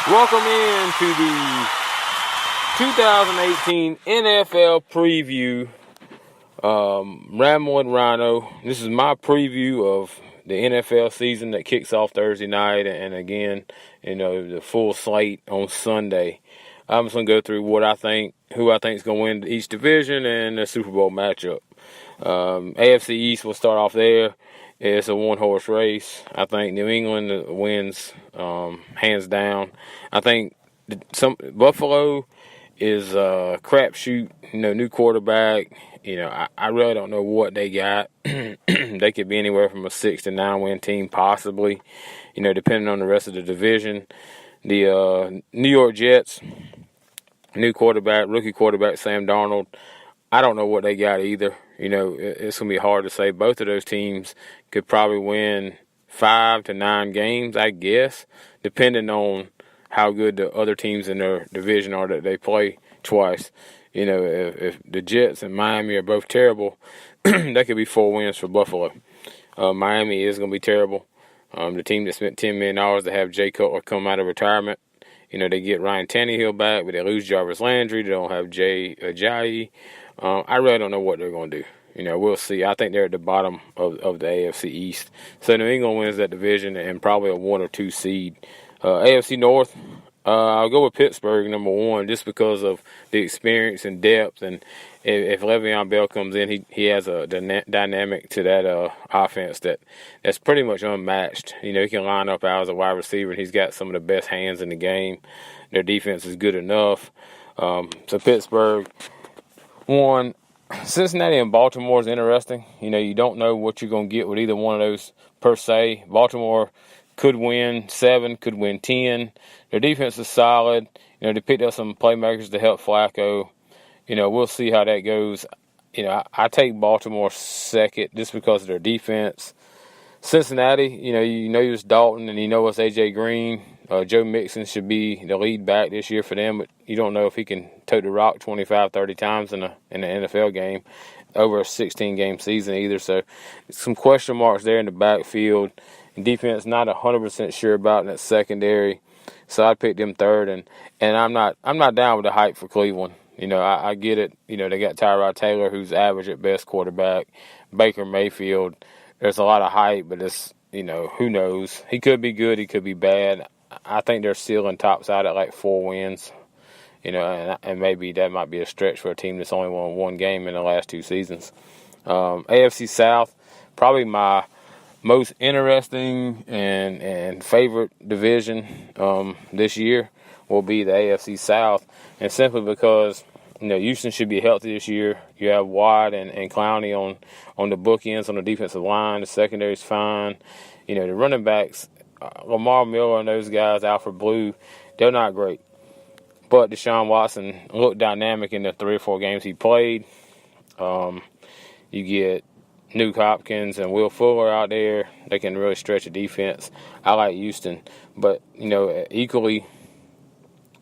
Welcome in to the 2018 NFL preview. Ramblin' Rhino. This is my preview of the NFL season that kicks off Thursday night, and again, the full slate on Sunday. I'm just gonna go through who I think is gonna win each division and the Super Bowl matchup. AFC East will start off there. It's a one-horse race. I think New England wins hands down. I think Buffalo is a crapshoot. New quarterback. I really don't know what they got. They could be anywhere from a 6 to 9 win team, possibly. Depending on the rest of the division. The New York Jets, rookie quarterback Sam Darnold. I don't know what they got either. It's going to be hard to say. Both of those teams could probably win 5 to 9 games, I guess, depending on how good the other teams in their division are that they play twice. If the Jets and Miami are both terrible, that could be 4 wins for Buffalo. Miami is going to be terrible. The team that spent $10 million to have Jay Cutler come out of retirement. They get Ryan Tannehill back, but they lose Jarvis Landry. They don't have Jay Ajayi. I really don't know what they're going to do. We'll see. I think they're at the bottom of the AFC East. So New England wins that division and probably a 1 or 2 seed. AFC North, I'll go with Pittsburgh, number 1, just because of the experience and depth. And if Le'Veon Bell comes in, he has a dynamic to that offense that's pretty much unmatched. He can line up out as a wide receiver, and he's got some of the best hands in the game. Their defense is good enough. So Pittsburgh, 1. Cincinnati and Baltimore is interesting. You don't know what you're going to get with either one of those per se. Baltimore could win 7, could win 10. Their defense is solid. They picked up some playmakers to help Flacco. We'll see how that goes. I take Baltimore second just because of their defense. Cincinnati, you know it's Dalton and it's A.J. Green. Joe Mixon should be the lead back this year for them, but you don't know if he can tote the rock 25, 30 times in an NFL game over a 16-game season either. So some question marks there in the backfield. Defense not 100% sure about in that secondary. So I picked them third, and I'm not down with the hype for Cleveland. I get it. They got Tyrod Taylor, who's average at best quarterback. Baker Mayfield. There's a lot of hype, but it's, who knows? He could be good, he could be bad. I think they're ceiling tops out at like 4 wins. And maybe that might be a stretch for a team that's only won 1 game in the last 2 seasons. AFC South, probably my most interesting and favorite division this year will be the AFC South, and simply because Houston should be healthy this year. You have Watt and Clowney on the bookends on the defensive line. The secondary's fine. The running backs, Lamar Miller and those guys, Alfred Blue, they're not great. But Deshaun Watson looked dynamic in the 3 or 4 games he played. You get Nuke Hopkins and Will Fuller out there. They can really stretch a defense. I like Houston. But, equally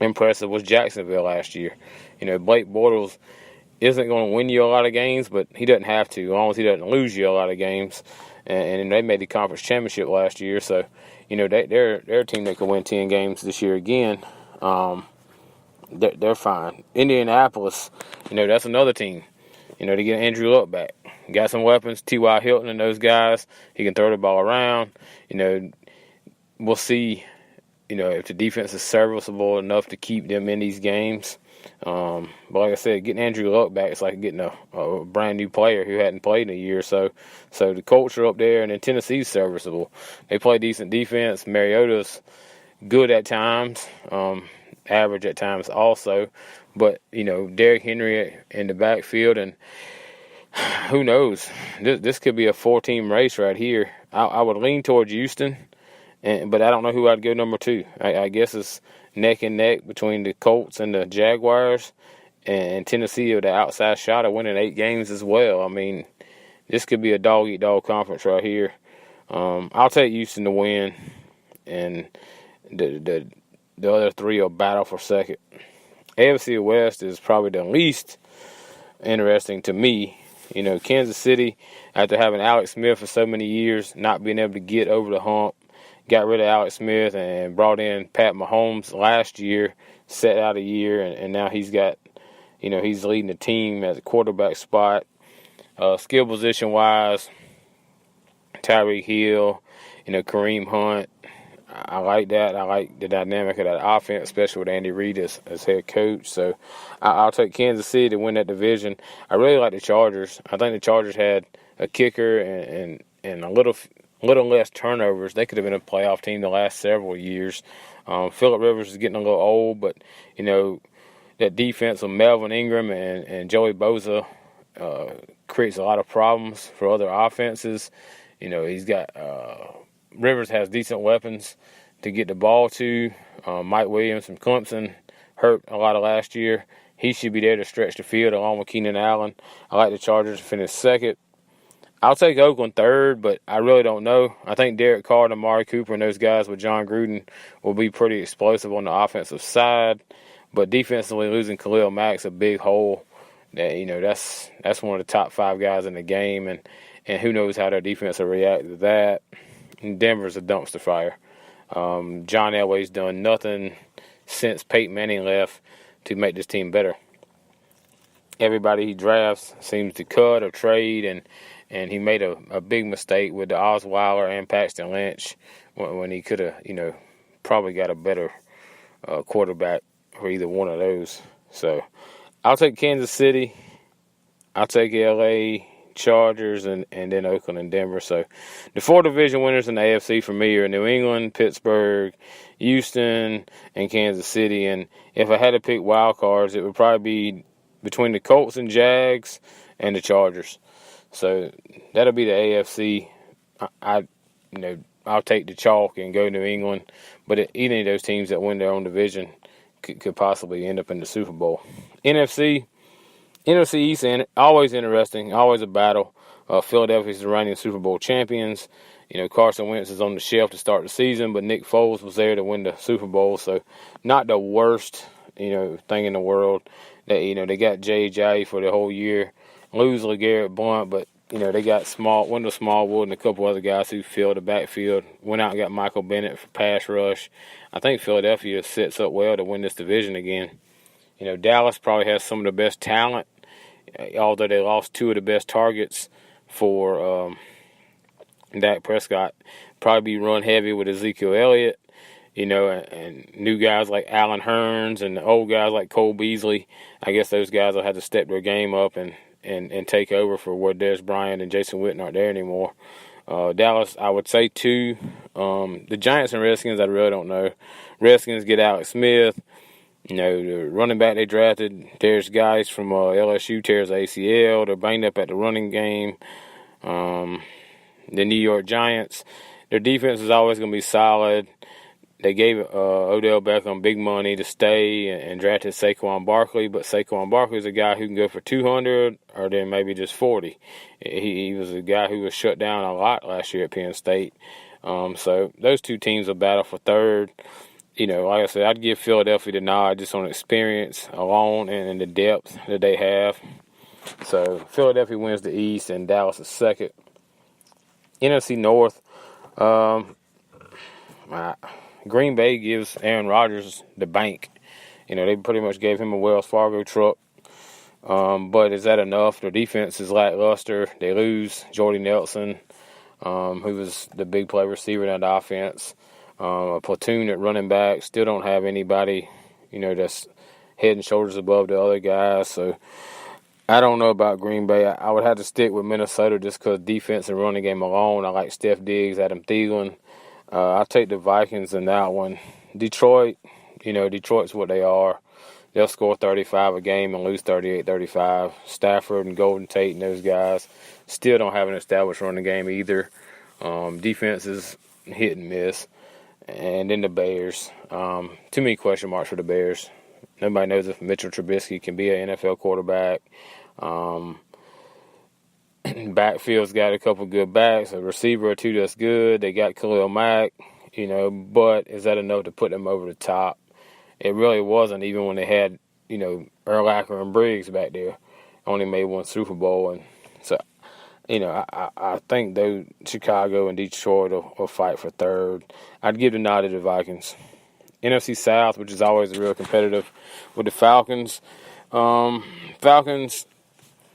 impressive was Jacksonville last year. Blake Bortles isn't going to win you a lot of games, but he doesn't have to, as long as he doesn't lose you a lot of games. And they made the conference championship last year. So, they're a team that can win 10 games this year again. They're fine. Indianapolis, that's another team. To get Andrew Luck back. Got some weapons, T.Y. Hilton and those guys. He can throw the ball around. We'll see, if the defense is serviceable enough to keep them in these games. But like I said, getting Andrew Luck back, it's like getting a brand new player who hadn't played in a year or so. So the culture up there, and then Tennessee's serviceable. They play decent defense. Mariota's good at times, average at times also. But, Derrick Henry in the backfield, and who knows? This could be a 4-team race right here. I would lean towards Houston, but I don't know who I'd go number 2. I guess it's neck and neck between the Colts and the Jaguars, and Tennessee with the outside shot of winning 8 games as well. I mean, this could be a dog-eat-dog conference right here. I'll take Houston to win, and the other 3 will battle for second. AFC West is probably the least interesting to me. Kansas City, after having Alex Smith for so many years, not being able to get over the hump, got rid of Alex Smith and brought in Pat Mahomes last year, set out a year, and now he's got, he's leading the team at the quarterback spot. Skill position wise, Tyreek Hill, Kareem Hunt. I like that. I like the dynamic of that offense, especially with Andy Reid as head coach. So I'll take Kansas City to win that division. I really like the Chargers. I think the Chargers had a kicker and a little less turnovers. They could have been a playoff team the last several years. Phillip Rivers is getting a little old, but, that defense of Melvin Ingram and Joey Bosa creates a lot of problems for other offenses. He's got Rivers has decent weapons to get the ball to. Mike Williams from Clemson hurt a lot of last year. He should be there to stretch the field along with Keenan Allen. I like the Chargers to finish second. I'll take Oakland third, but I really don't know. I think Derek Carr and Amari Cooper and those guys with John Gruden will be pretty explosive on the offensive side. But defensively, losing Khalil Mack's a big hole. That's one of the top 5 guys in the game, and who knows how their defense will react to that. And Denver's a dumpster fire. John Elway's done nothing since Peyton Manning left to make this team better. Everybody he drafts seems to cut or trade, and he made a big mistake with the Osweiler and Paxton Lynch when he could have, probably got a better quarterback for either one of those. So I'll take Kansas City. I'll take LA, Chargers, and then Oakland and Denver. So the 4 division winners in the AFC for me are New England, Pittsburgh, Houston, and Kansas City. And if I had to pick wild cards, it would probably be between the Colts and Jags and the Chargers. So that'll be the AFC. I'll take the chalk and go New England. But any of those teams that win their own division could possibly end up in the Super Bowl. NFC East, always interesting, always a battle. Philadelphia's the reigning Super Bowl champions. Carson Wentz is on the shelf to start the season, but Nick Foles was there to win the Super Bowl. So not the worst, thing in the world. They got J.J. for the whole year. Lose LeGarrette Blount, but, they got Wendell Smallwood and a couple other guys who filled the backfield. Went out and got Michael Bennett for pass rush. I think Philadelphia sets up well to win this division again. Dallas probably has some of the best talent, although they lost 2 of the best targets for Dak Prescott. Probably be run heavy with Ezekiel Elliott, and new guys like Allen Hurns and the old guys like Cole Beasley. I guess those guys will have to step their game up and take over for where Dez Bryant and Jason Witten aren't there anymore. Dallas, I would say 2. The Giants and Redskins, I really don't know. Redskins get Alex Smith. The running back they drafted, there's guys from LSU tears ACL. They're banged up at the running game. The New York Giants, their defense is always going to be solid. They gave Odell Beckham big money to stay and drafted Saquon Barkley, but Saquon Barkley is a guy who can go for 200 or then maybe just 40. He was a guy who was shut down a lot last year at Penn State. So those 2 teams will battle for third. Like I said, I'd give Philadelphia the nod just on experience alone and the depth that they have. So Philadelphia wins the East and Dallas is second. NFC North, Green Bay gives Aaron Rodgers the bank. They pretty much gave him a Wells Fargo truck. But is that enough? Their defense is lackluster. They lose Jordy Nelson, who was the big play receiver in that offense. A platoon at running back. Still don't have anybody, that's head and shoulders above the other guys. So I don't know about Green Bay. I would have to stick with Minnesota just because defense and running game alone. I like Steph Diggs, Adam Thielen. I'll take the Vikings in that one. Detroit, Detroit's what they are. They'll score 35 a game and lose 38-35. Stafford and Golden Tate and those guys still don't have an established running game either. Defense is hit and miss. And then the Bears. Too many question marks for the Bears. Nobody knows if Mitchell Trubisky can be an NFL quarterback. Backfield's got a couple good backs, a receiver or 2 that's good. They got Khalil Mack, but is that enough to put them over the top? It really wasn't, even when they had, Urlacher and Briggs back there. Only made 1 Super Bowl. And so I think though Chicago and Detroit will fight for third. I'd give the nod to the Vikings. NFC South, which is always real competitive with the Falcons. Falcons,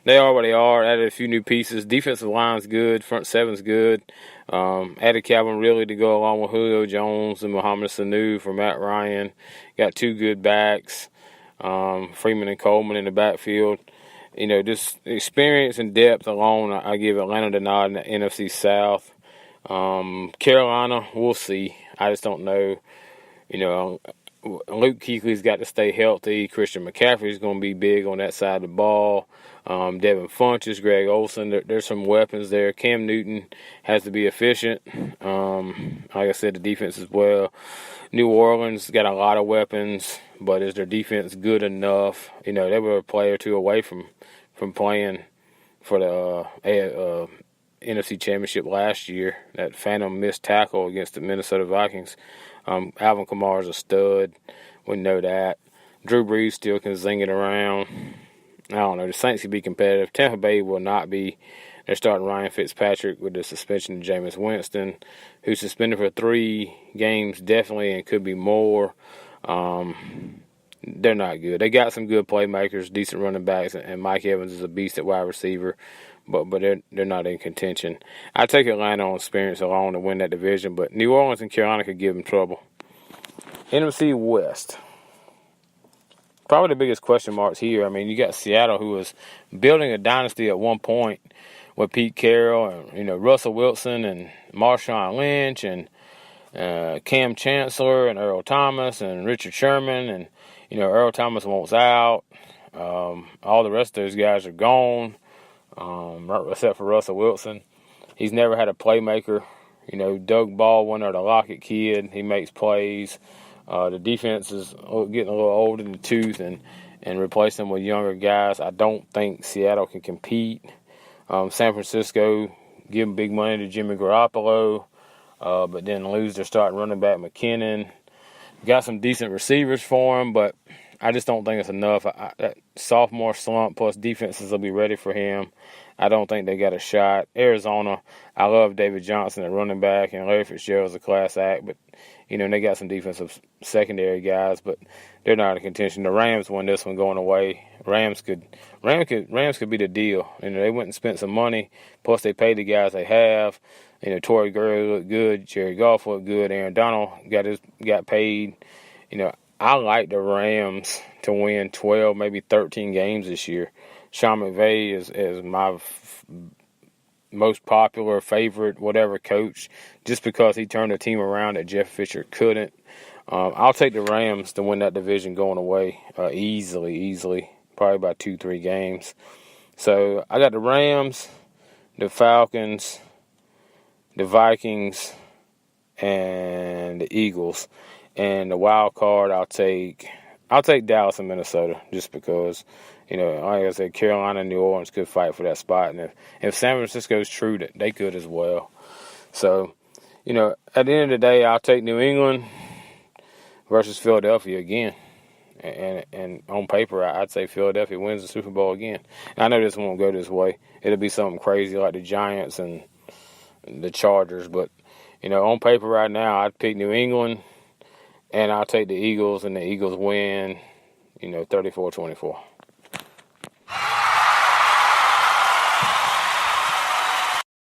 they are what they are. Added a few new pieces. Defensive line's good. Front seven's good. Added Calvin Ridley to go along with Julio Jones and Mohamed Sanu for Matt Ryan. Got two good backs. Freeman and Coleman in the backfield. Just experience and depth alone, I give Atlanta the nod in the NFC South. Carolina, we'll see. I just don't know. Luke Kuechly's got to stay healthy. Christian McCaffrey's going to be big on that side of the ball. Devin Funchess, Greg Olsen, there's some weapons there. Cam Newton has to be efficient. Like I said, the defense as well. New Orleans got a lot of weapons, but is their defense good enough? They were a player or two away from playing for the NFC Championship last year. That phantom missed tackle against the Minnesota Vikings. Alvin Kamara's a stud. We know that. Drew Brees still can zing it around. I don't know. The Saints can be competitive. Tampa Bay will not be. They're starting Ryan Fitzpatrick with the suspension of Jameis Winston, who's suspended for 3 games definitely and could be more. They're not good. They got some good playmakers, decent running backs, and Mike Evans is a beast at wide receiver, but they're not in contention. I take Atlanta on experience alone to win that division, but New Orleans and Carolina could give them trouble. NFC West. Probably the biggest question marks here. I mean, you got Seattle, who was building a dynasty at one point with Pete Carroll and Russell Wilson and Marshawn Lynch and Cam Chancellor and Earl Thomas and Richard Sherman and Earl Thomas wants out. All the rest of those guys are gone, except for Russell Wilson. He's never had a playmaker. Doug Baldwin or the Lockett kid, he makes plays. The defense is getting a little old in the tooth and replace them with younger guys. I don't think Seattle can compete. San Francisco give big money to Jimmy Garoppolo, but then lose their starting running back McKinnon. Got some decent receivers for him, but I just don't think it's enough. That sophomore slump plus defenses will be ready for him. I don't think they got a shot. Arizona, I love David Johnson at running back, and Larry Fitzgerald's a class act, but they got some defensive secondary guys, but they're not in contention. The Rams won this one going away. Rams could be the deal. They went and spent some money, plus they paid the guys they have. Torrey Gurley looked good, Jerry Goff looked good, Aaron Donald got paid. I like the Rams to win 12, maybe 13 games this year. Sean McVay is my most popular, favorite, whatever coach, just because he turned the team around that Jeff Fisher couldn't. I'll take the Rams to win that division going away easily, probably by 2-3 games. So I got the Rams, the Falcons, the Vikings, and the Eagles. And the wild card, I'll take Dallas and Minnesota just because, like I said, Carolina and New Orleans could fight for that spot. And if San Francisco's true, that they could as well. So, at the end of the day, I'll take New England versus Philadelphia again. And on paper, I'd say Philadelphia wins the Super Bowl again. And I know this won't go this way. It'll be something crazy like the Giants and the Chargers. But, on paper right now, I'd pick New England. And I'll take the Eagles, and the Eagles win, 34-24.